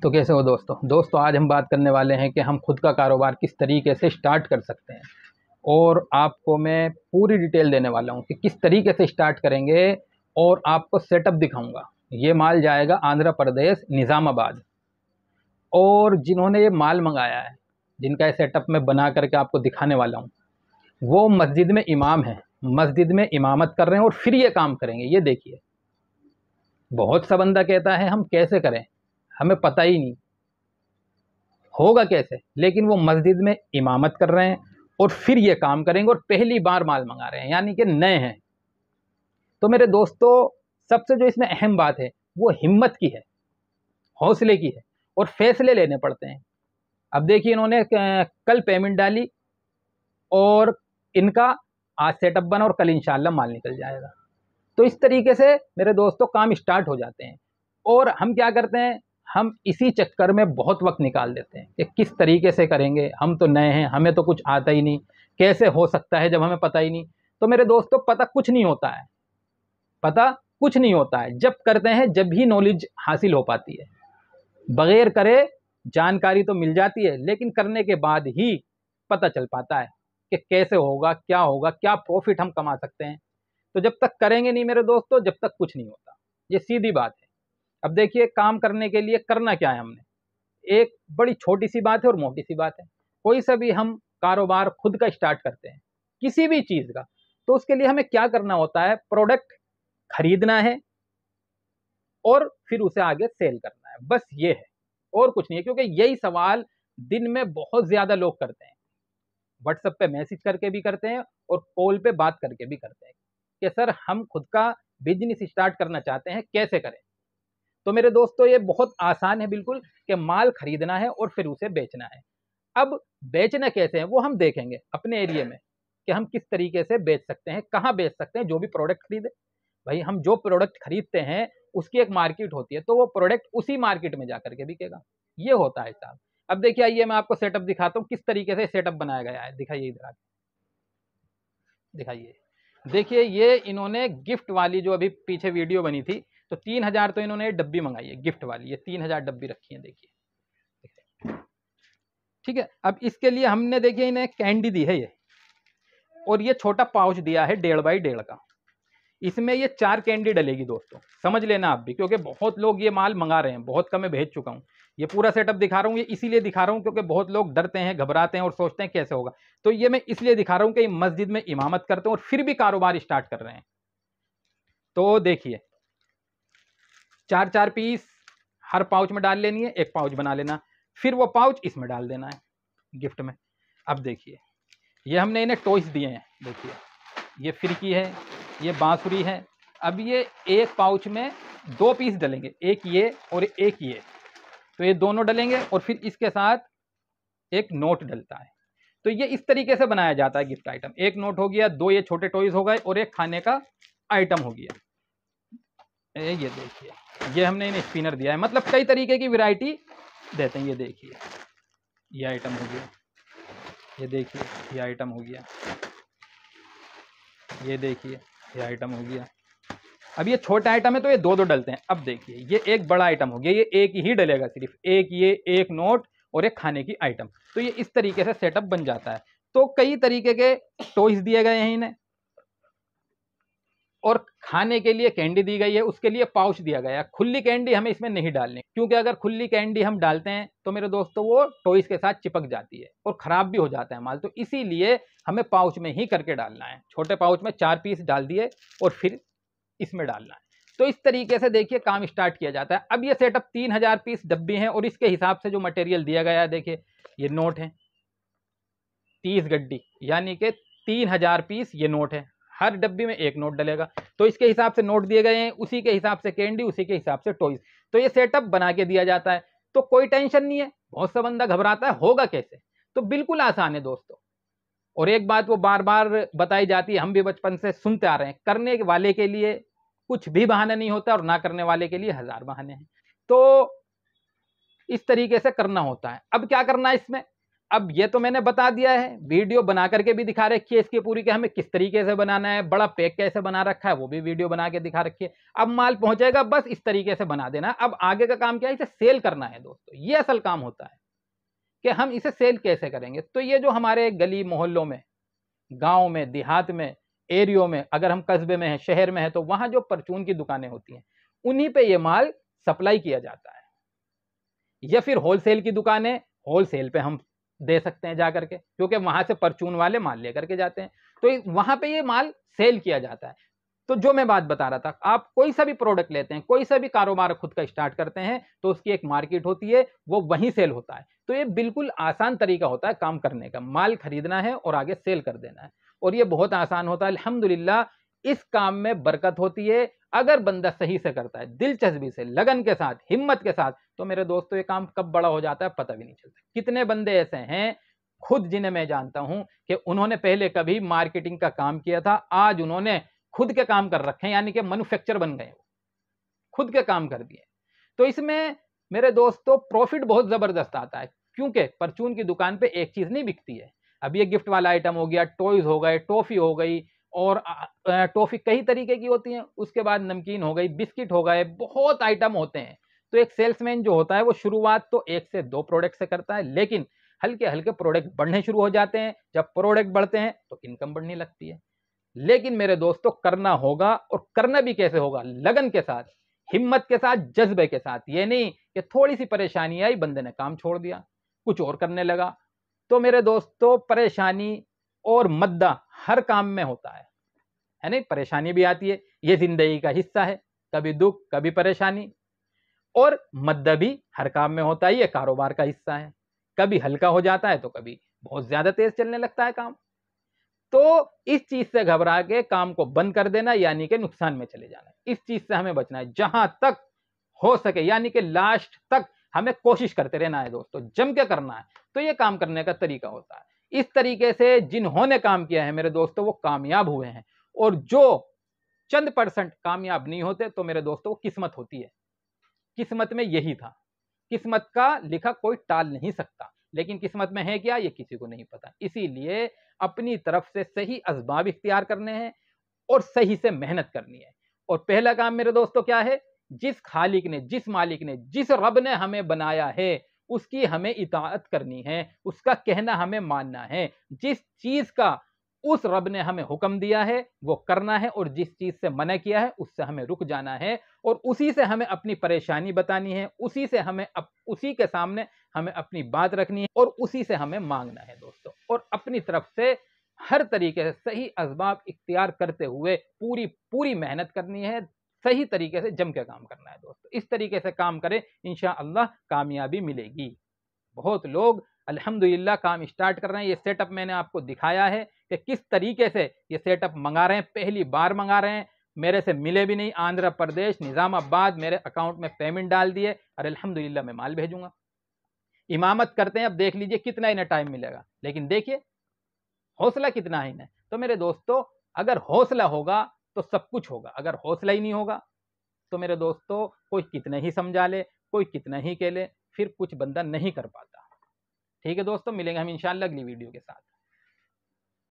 तो कैसे हो दोस्तों आज हम बात करने वाले हैं कि हम खुद का कारोबार किस तरीके से स्टार्ट कर सकते हैं। और आपको मैं पूरी डिटेल देने वाला हूं कि किस तरीके से स्टार्ट करेंगे और आपको सेटअप दिखाऊंगा। ये माल जाएगा आंध्र प्रदेश निज़ामाबाद। और जिन्होंने ये माल मंगाया है, जिनका ये सेटअप मैं बना करके आपको दिखाने वाला हूँ, वो मस्जिद में इमाम है, मस्जिद में इमामत कर रहे हैं और फिर ये काम करेंगे। ये देखिए, बहुत सा बंदा कहता है हम कैसे करें, हमें पता ही नहीं होगा कैसे, लेकिन वो मस्जिद में इमामत कर रहे हैं और फिर ये काम करेंगे और पहली बार माल मंगा रहे हैं, यानी कि नए हैं। तो मेरे दोस्तों, सबसे जो इसमें अहम बात है वो हिम्मत की है, हौसले की है और फैसले लेने पड़ते हैं। अब देखिए, इन्होंने कल पेमेंट डाली और इनका आज सेटअप बना और कल इंशाल्लाह माल निकल जाएगा। तो इस तरीके से मेरे दोस्तों काम स्टार्ट हो जाते हैं। और हम क्या करते हैं, हम इसी चक्कर में बहुत वक्त निकाल देते हैं कि किस तरीके से करेंगे, हम तो नए हैं, हमें तो कुछ आता ही नहीं, कैसे हो सकता है जब हमें पता ही नहीं। तो मेरे दोस्तों, पता कुछ नहीं होता है, पता कुछ नहीं होता है। जब करते हैं जब ही नॉलेज हासिल हो पाती है। बगैर करे जानकारी तो मिल जाती है, लेकिन करने के बाद ही पता चल पाता है कि कैसे होगा, क्या प्रॉफिट हम कमा सकते हैं। तो जब तक करेंगे नहीं मेरे दोस्तों, जब तक कुछ नहीं होता। ये सीधी बात है। अब देखिए, काम करने के लिए करना क्या है हमने, एक बड़ी छोटी सी बात है और मोटी सी बात है। कोई सा भी हम कारोबार खुद का स्टार्ट करते हैं, किसी भी चीज का, तो उसके लिए हमें क्या करना होता है, प्रोडक्ट खरीदना है और फिर उसे आगे सेल करना है। बस ये है, और कुछ नहीं है। क्योंकि यही सवाल दिन में बहुत ज्यादा लोग करते हैं, व्हाट्सएप पे मैसेज करके भी करते हैं और कॉल पे बात करके भी करते हैं कि सर हम खुद का बिजनेस स्टार्ट करना चाहते हैं, कैसे करें। तो मेरे दोस्तों, ये बहुत आसान है बिल्कुल, कि माल खरीदना है और फिर उसे बेचना है। अब बेचना कैसे है वो हम देखेंगे अपने एरिया में, कि हम किस तरीके से बेच सकते हैं, कहाँ बेच सकते हैं। जो भी प्रोडक्ट खरीदे, भाई हम जो प्रोडक्ट खरीदते हैं उसकी एक मार्केट होती है, तो वो प्रोडक्ट उसी मार्केट में जाकर के बिकेगा। ये होता है साहब। अब देखिए, आइए मैं आपको सेटअप दिखाता हूँ, किस तरीके से सेटअप बनाया गया है। दिखाइए, इधर आके दिखाइए। देखिए, ये इन्होंने गिफ्ट वाली जो अभी पीछे वीडियो बनी थी, तो 3000 तो इन्होंने डब्बी मंगाई है गिफ्ट वाली। ये 3000 डब्बी रखी है, देखिए, ठीक है। अब इसके लिए हमने देखिए इन्हें कैंडी दी है ये, और ये छोटा पाउच दिया है 1.5 बाई 1.5 का। इसमें ये 4 कैंडी डलेगी दोस्तों, समझ लेना आप भी, क्योंकि बहुत लोग ये माल मंगा रहे हैं, बहुत कम मैं भेज चुका हूँ। ये पूरा सेटअप दिखा रहा हूँ, ये इसीलिए दिखा रहा हूँ क्योंकि बहुत लोग डरते हैं, घबराते हैं और सोचते हैं कैसे होगा। तो ये मैं इसलिए दिखा रहा हूँ कि मस्जिद में इमामत करते हैं और फिर भी कारोबार स्टार्ट कर रहे हैं। तो देखिए, 4-4 पीस हर पाउच में डाल लेनी है, एक पाउच बना लेना, फिर वो पाउच इसमें डाल देना है गिफ्ट में। अब देखिए, ये हमने इन्हें टॉयस दिए हैं। देखिए, ये फिरकी है, ये बांसुरी है। अब ये एक पाउच में 2 पीस डलेंगे, एक ये और एक ये। तो ये दोनों डलेंगे और फिर इसके साथ एक नोट डलता है। तो ये इस तरीके से बनाया जाता है गिफ्ट आइटम। एक नोट हो गया, 2 ये छोटे टॉयज हो गए और एक खाने का आइटम हो गया। ये देखिए, ये हमने इन्हें स्पिनर दिया है, मतलब कई तरीके की वैरायटी देते हैं। ये देखिए, ये आइटम हो गया, ये देखिए, ये आइटम हो गया, ये देखिए, ये आइटम हो गया। अब ये छोटा आइटम है तो ये 2-2 डलते हैं। अब देखिए, ये एक बड़ा आइटम हो गया, ये एक ही डलेगा, सिर्फ एक ये, एक नोट और एक खाने की आइटम। तो ये इस तरीके से सेटअप बन जाता है। तो कई तरीके के टॉयज दिए गए हैं इन्हें, और खाने के लिए कैंडी दी गई है, उसके लिए पाउच दिया गया है। खुली कैंडी हमें इसमें नहीं डालनी, क्योंकि अगर खुली कैंडी हम डालते हैं तो मेरे दोस्तों वो टॉयज के साथ चिपक जाती है और खराब भी हो जाता है माल। तो इसीलिए हमें पाउच में ही करके डालना है। छोटे पाउच में 4 पीस डाल दिए और फिर इसमें डालना है। तो इस तरीके से देखिए काम स्टार्ट किया जाता है। अब ये सेटअप 3000 पीस डब्बी हैं और इसके हिसाब से जो मटेरियल दिया गया है, देखिए ये नोट है 30 गड्डी, यानी कि 3000 पीस ये नोट है। हर डब्बी में एक नोट डलेगा, तो इसके हिसाब से नोट दिए गए हैं, उसी के हिसाब से कैंडी, उसी के हिसाब से टॉयज। तो ये सेटअप बना के दिया जाता है, तो कोई टेंशन नहीं है। बहुत सा बंदा घबराता है होगा कैसे, तो बिल्कुल आसान है दोस्तों। और एक बात वो बार बार बताई जाती है, हम भी बचपन से सुनते आ रहे हैं, करने वाले के लिए कुछ भी बहाना नहीं होता और ना करने वाले के लिए 1000 बहाने हैं। तो इस तरीके से करना होता है। अब क्या करना है इसमें, अब ये तो मैंने बता दिया है, वीडियो बना करके भी दिखा रखी है इसकी पूरी कि हमें किस तरीके से बनाना है, बड़ा पैक कैसे बना रखा है वो भी वीडियो बना के दिखा रखी है। अब माल पहुंचेगा, बस इस तरीके से बना देना। अब आगे का काम क्या है, इसे सेल करना है दोस्तों, ये असल काम होता है कि हम इसे सेल कैसे करेंगे। तो ये जो हमारे गली मोहल्लों में, गांव में, देहात में, एरियो में, अगर हम कस्बे में हैं, शहर में हैं, तो वहां जो परचून की दुकानें होती हैं उन्हीं पे ये माल सप्लाई किया जाता है। या फिर होलसेल की दुकानें, होलसेल पे हम दे सकते हैं जाकर के, क्योंकि वहां से परचून वाले माल लेकर के जाते हैं, तो वहां पे ये माल सेल किया जाता है। तो जो मैं बात बता रहा था, आप कोई सा भी प्रोडक्ट लेते हैं, कोई सा भी कारोबार खुद का स्टार्ट करते हैं, तो उसकी एक मार्केट होती है, वो वहीं सेल होता है। तो ये बिल्कुल आसान तरीका होता है काम करने का, माल खरीदना है और आगे सेल कर देना है, और ये बहुत आसान होता है। अल्हम्दुलिल्लाह इस काम में बरकत होती है अगर बंदा सही से करता है, दिलचस्पी से, लगन के साथ, हिम्मत के साथ। तो मेरे दोस्तों ये काम कब बड़ा हो जाता है पता भी नहीं चलता। कितने बंदे ऐसे हैं खुद जिन्हें मैं जानता हूं कि उन्होंने पहले कभी मार्केटिंग का काम किया था, आज उन्होंने खुद के काम कर रखे हैं, यानी कि मैन्युफैक्चर बन गए, खुद के काम कर दिए। तो इसमें मेरे दोस्तों प्रॉफिट बहुत जबरदस्त आता है, क्योंकि परचून की दुकान पे एक चीज नहीं बिकती है। अब ये गिफ्ट वाला आइटम हो गया, टॉयज हो गए, टॉफी हो गई, और टॉफी कई तरीके की होती हैं, उसके बाद नमकीन हो गई, बिस्किट हो गए, बहुत आइटम होते हैं। तो एक सेल्समैन जो होता है वो शुरुआत तो एक से दो प्रोडक्ट से करता है, लेकिन हल्के हल्के प्रोडक्ट बढ़ने शुरू हो जाते हैं। जब प्रोडक्ट बढ़ते हैं तो इनकम बढ़ने लगती है। लेकिन मेरे दोस्तों करना होगा, और करना भी कैसे होगा, लगन के साथ, हिम्मत के साथ, जज्बे के साथ। ये नहीं कि थोड़ी सी परेशानी आई, बंदे ने काम छोड़ दिया, कुछ और करने लगा। तो मेरे दोस्तों परेशानी और मद्दा हर काम में होता है नहीं, परेशानी भी आती है, ये जिंदगी का हिस्सा है, कभी दुख कभी परेशानी। और मद्दा भी हर काम में होता है, ये कारोबार का हिस्सा है। कभी हल्का हो जाता है तो कभी बहुत ज्यादा तेज चलने लगता है काम। तो इस चीज से घबरा के काम को बंद कर देना, यानी कि नुकसान में चले जाना, इस चीज से हमें बचना है जहां तक हो सके, यानी कि लास्ट तक हमें कोशिश करते रहना है दोस्तों, जम के करना है। तो ये काम करने का तरीका होता है। इस तरीके से जिन्होंने काम किया है मेरे दोस्तों वो कामयाब हुए हैं, और जो चंद परसेंट कामयाब नहीं होते तो मेरे दोस्तों किस्मत होती है। किस्मत में यही था, किस्मत का लिखा कोई टाल नहीं सकता, लेकिन किस्मत में है क्या ये किसी को नहीं पता। इसीलिए अपनी तरफ से सही असबाब इख्तियार करने हैं और सही से मेहनत करनी है। और पहला काम मेरे दोस्तों क्या है, जिस खालिक ने, जिस मालिक ने, जिस रब ने हमें बनाया है उसकी हमें इताअत करनी है, उसका कहना हमें मानना है। जिस चीज का उस रब ने हमें हुक्म दिया है वो करना है, और जिस चीज से मना किया है उससे हमें रुक जाना है, और उसी से हमें अपनी परेशानी बतानी है, उसी से हमें उसी के सामने हमें अपनी बात रखनी है, और उसी से हमें मांगना है दोस्तों। और अपनी तरफ से हर तरीके से सही असबाब इख्तियार करते हुए पूरी पूरी मेहनत करनी है, सही तरीके से जम के काम करना है दोस्तों। इस तरीके से काम करें, इंशाअल्लाह कामयाबी मिलेगी। बहुत लोग अल्हम्दुलिल्लाह काम स्टार्ट कर रहे हैं। ये सेटअप मैंने आपको दिखाया है कि किस तरीके से ये सेटअप मंगा रहे हैं, पहली बार मंगा रहे हैं, मेरे से मिले भी नहीं, आंध्र प्रदेश निजामाबाद मेरे अकाउंट में पेमेंट डाल दिए, और अल्हम्दुलिल्लाह मैं माल भेजूंगा। इमामत करते हैं, अब देख लीजिए कितना इन्हें टाइम मिलेगा, लेकिन देखिए हौसला कितना है इन्हें। तो मेरे दोस्तों अगर हौसला होगा तो सब कुछ होगा, अगर हौसला ही नहीं होगा तो मेरे दोस्तों कोई कितना ही समझा ले, कोई कितना ही कह ले, फिर कुछ बंदा नहीं कर पाता। ठीक है दोस्तों, मिलेंगे हम इंशाअल्लाह अगली वीडियो के साथ।